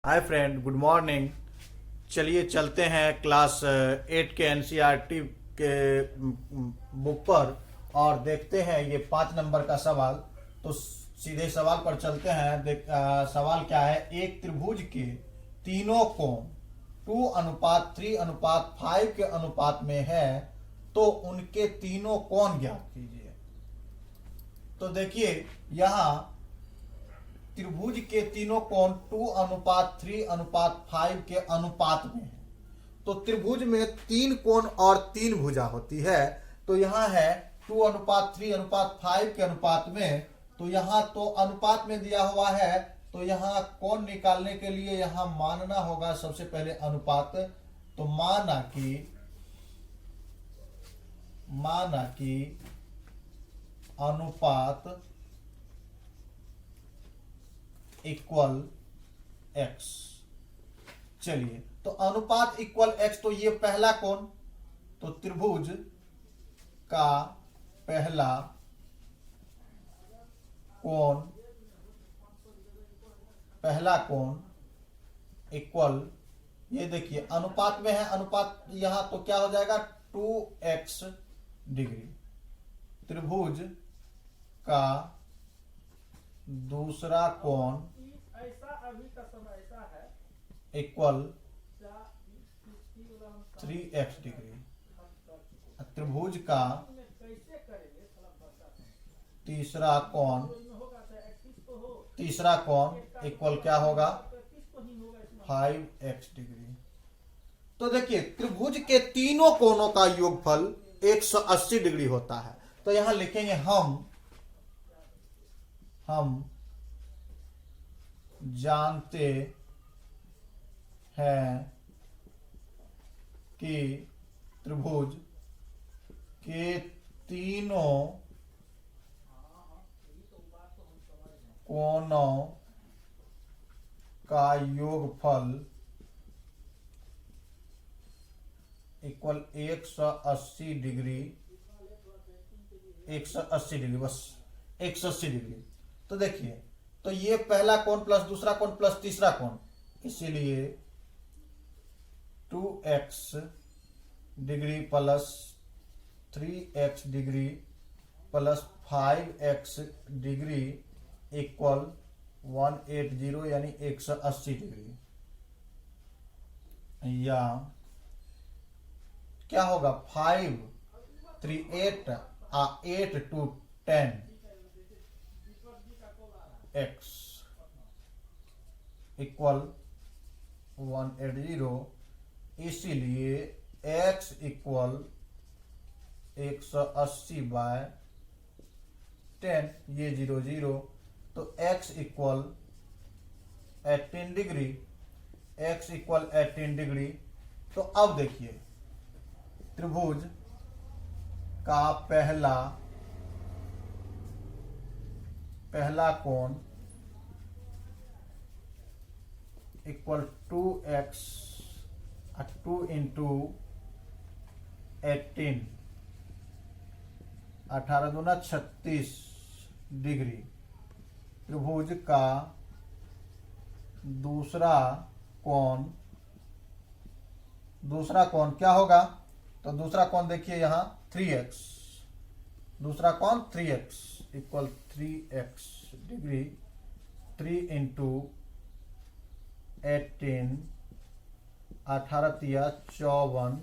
Hi friend, good morning. चलिए चलते हैं क्लास 8 के एनसीईआरटी के बुक पर और देखते हैं ये 5 नंबर का सवाल। तो सीधे सवाल पर चलते हैं। सवाल क्या है। एक त्रिभुज के तीनों कोण 2:3:5 के अनुपात में है, तो उनके तीनों कोण ज्ञात कीजिए। तो देखिए यहाँ त्रिभुज के तीनों कोण 2:3:5 के अनुपात में है। तो त्रिभुज में 3 कोण और 3 भुजा होती है। तो यहाँ है 2:3:5 के अनुपात में। तो यहाँ तो अनुपात में दिया हुआ है, तो यहाँ कोण निकालने के लिए यहाँ मानना होगा सबसे पहले अनुपात। तो माना कि अनुपात इक्वल एक्स। चलिए, तो अनुपात इक्वल एक्स, तो ये पहला कोण, तो त्रिभुज का पहला कोण इक्वल, ये देखिए अनुपात में है, अनुपात यहां तो क्या हो जाएगा 2x डिग्री। त्रिभुज का दूसरा कोण इक्वल 3x डिग्री। त्रिभुज का तीसरा कोण इक्वल क्या होगा 5x डिग्री। तो देखिए त्रिभुज के तीनों कोणों का योगफल 180 डिग्री होता है। तो यहां लिखेंगे हम जानते हैं कि त्रिभुज के तीनों कोणों का योगफल इक्वल 180 डिग्री। 180 डिग्री, बस 180 डिग्री। तो देखिए, तो ये पहला कोण प्लस दूसरा कोण प्लस तीसरा कोण, इसीलिए 2x degree plus 3x degree plus 5x degree equal 180 यानी 180 डिग्री। या क्या होगा 5 3 8 8 to 10 x इक्वल 180। इसीलिए x इक्वल 180 बाय 10, ये 0 0, तो x equal 18 degree. x equal 18 degree. तो अब देखिए त्रिभुज का पहला कोण इक्वल 2x 2 इंटू 18, 18 दूना 36 डिग्री। त्रिभुज का दूसरा कोण क्या होगा। तो दूसरा कोण देखिए यहां 3x, दूसरा कोण 3x equal 3x degree. 3 into 18, 18 तिया 54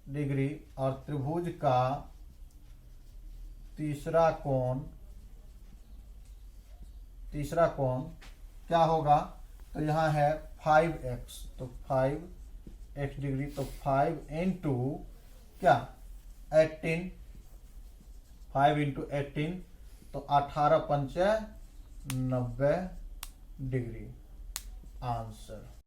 डिग्री। और त्रिभुज का तीसरा कोण क्या होगा। तो यहां है 5x, तो 5x डिग्री। तो 5 इंटू क्या 18, 5 इंटू 18, तो 18 पंचे 90 डिग्री आंसर।